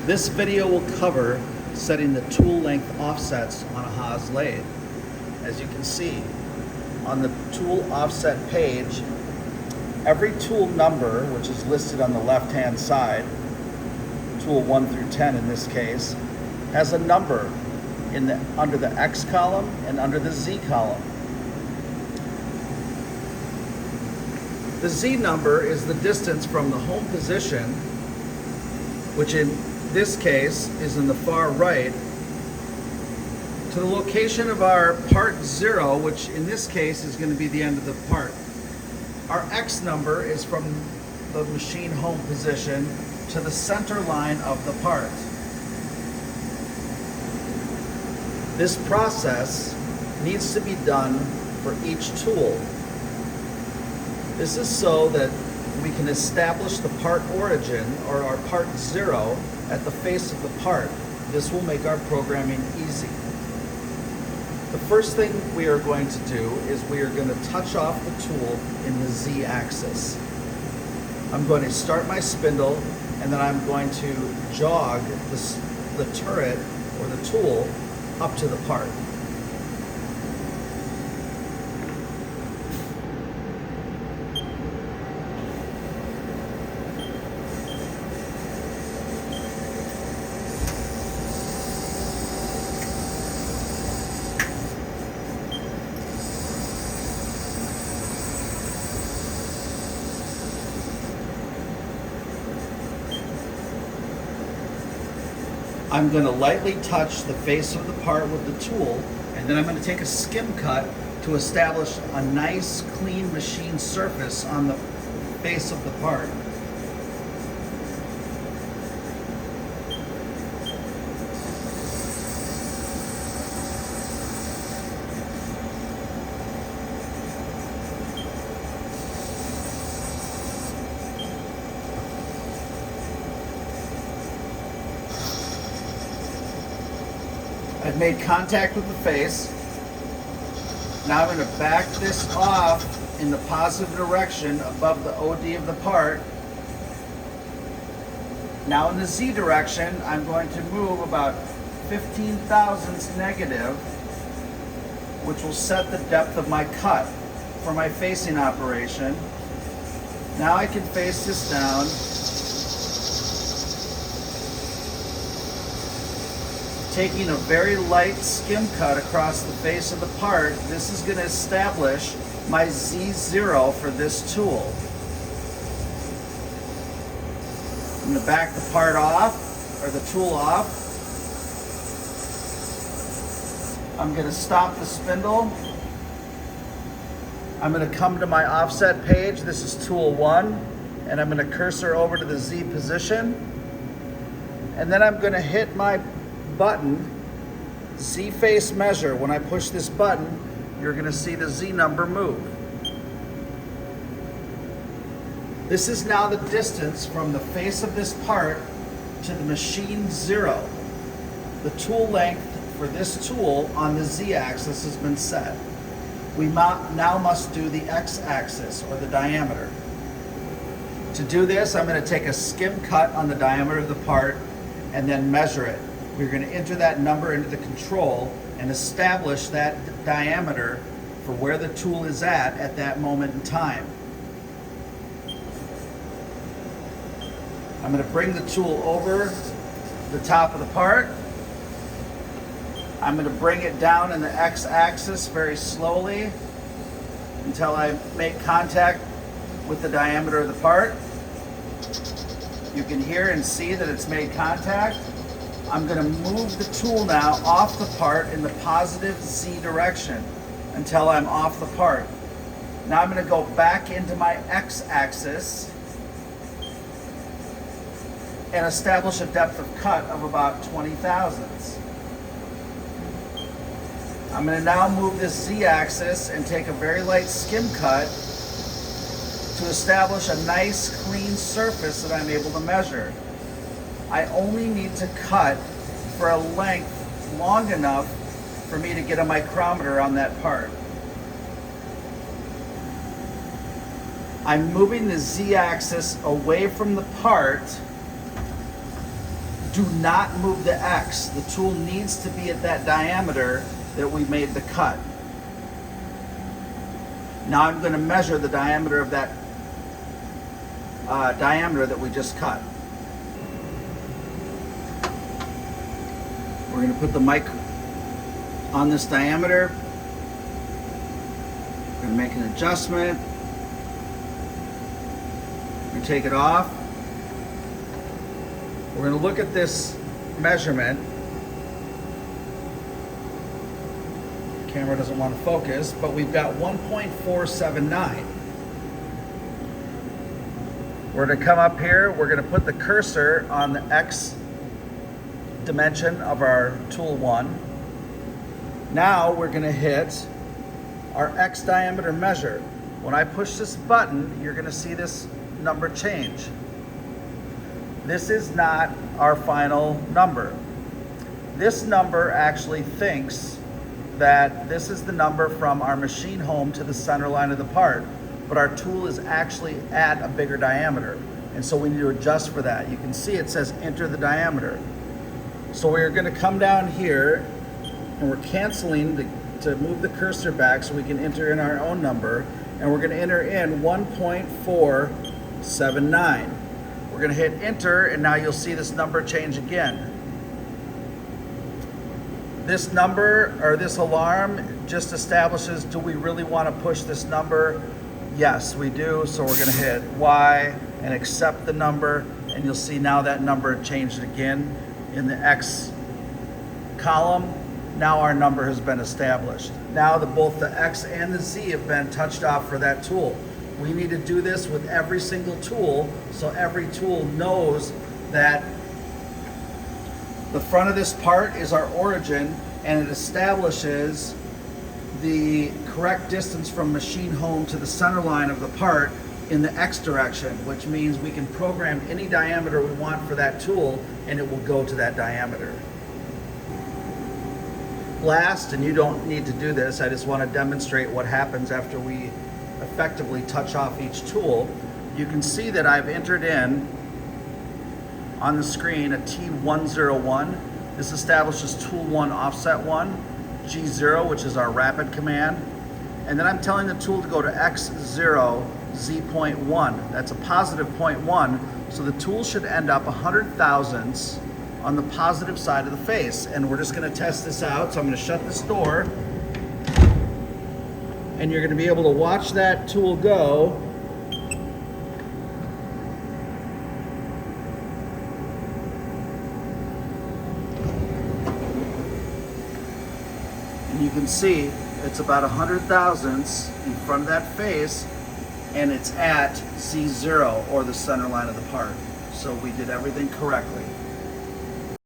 This video will cover setting the tool length offsets on a Haas lathe. As you can see on the tool offset page, every tool number, which is listed on the left hand side, tool 1 through 10 in this case, has a number under the X column and under the Z column. The Z number is the distance from the home position, which in this case is in the far right, to the location of our part 0, which in this case is going to be the end of the part. Our X number is from the machine home position to the center line of the part. This process needs to be done for each tool. This is so that we can establish the part origin, or our part 0, at the face of the part. This will make our programming easy. The first thing we are going to do is we are going to touch off the tool in the Z axis. I'm going to start my spindle, and then I'm going to jog the turret or the tool up to the part. I'm going to lightly touch the face of the part with the tool, and then I'm going to take a skim cut to establish a nice, clean machine surface on the face of the part. I've made contact with the face. Now I'm going to back this off in the positive direction above the OD of the part. Now in the Z direction, I'm going to move about 15 thousandths negative, which will set the depth of my cut for my facing operation. Now I can face this down. Taking a very light skim cut across the face of the part, this is going to establish my Z0 for this tool. I'm going to back the part off, or the tool off. I'm going to stop the spindle. I'm going to come to my offset page. This is tool 1, and I'm going to cursor over to the Z position. And then I'm going to hit my button, Z face measure. When I push this button, you're going to see the Z number move. This is now the distance from the face of this part to the machine 0. The tool length for this tool on the Z axis has been set. We now must do the X axis, or the diameter. To do this, I'm going to take a skim cut on the diameter of the part and then measure it. We're going to enter that number into the control and establish that diameter for where the tool is at that moment in time. I'm going to bring the tool over the top of the part. I'm going to bring it down in the X axis very slowly until I make contact with the diameter of the part. You can hear and see that it's made contact. I'm going to move the tool now off the part in the positive Z direction until I'm off the part. Now I'm going to go back into my X axis and establish a depth of cut of about 20 thousandths. I'm going to now move this Z axis and take a very light skim cut to establish a nice clean surface that I'm able to measure. I only need to cut for a length long enough for me to get a micrometer on that part. I'm moving the Z-axis away from the part Do not move the X. The tool needs to be at that diameter that we made the cut. Now I'm going to measure the diameter of that diameter that we just cut. We're going to put the mic on this diameter. We're going to make an adjustment. We're going to take it off. We're going to look at this measurement. The camera doesn't want to focus, but we've got 1.479. We're going to come up here. We're going to put the cursor on the X dimension of our tool 1. Now we're going to hit our X diameter measure. When I push this button, you're going to see this number change. This is not our final number. This number actually thinks that this is the number from our machine home to the center line of the part, but our tool is actually at a bigger diameter. And so we need to adjust for that. You can see it says enter the diameter. So we're going to come down here and we're canceling to move the cursor back so we can enter in our own number. And we're going to enter in 1.479. We're going to hit enter, and now you'll see this number change again. This number, or this alarm, just establishes, do we really want to push this number? Yes, we do. So we're going to hit Y and accept the number, and you'll see now that number changed again in the X column. Now our number has been established. Now both the X and the Z have been touched off for that tool. We need to do this with every single tool, so every tool knows that the front of this part is our origin, and it establishes the correct distance from machine home to the center line of the part in the X direction, which means we can program any diameter we want for that tool, and it will go to that diameter. Last, and you don't need to do this, I just want to demonstrate what happens after we effectively touch off each tool. You can see that I've entered in on the screen a T101. This establishes tool 1 offset 1, G0, which is our rapid command, and then I'm telling the tool to go to X0 Z.1. That's a positive 0.1, so the tool should end up 100 thousandths on the positive side of the face. And we're just going to test this out, so I'm going to shut this door, and you're going to be able to watch that tool go. And you can see it's about 100 thousandths in front of that face, and it's at Z0, or the center line of the part. So we did everything correctly.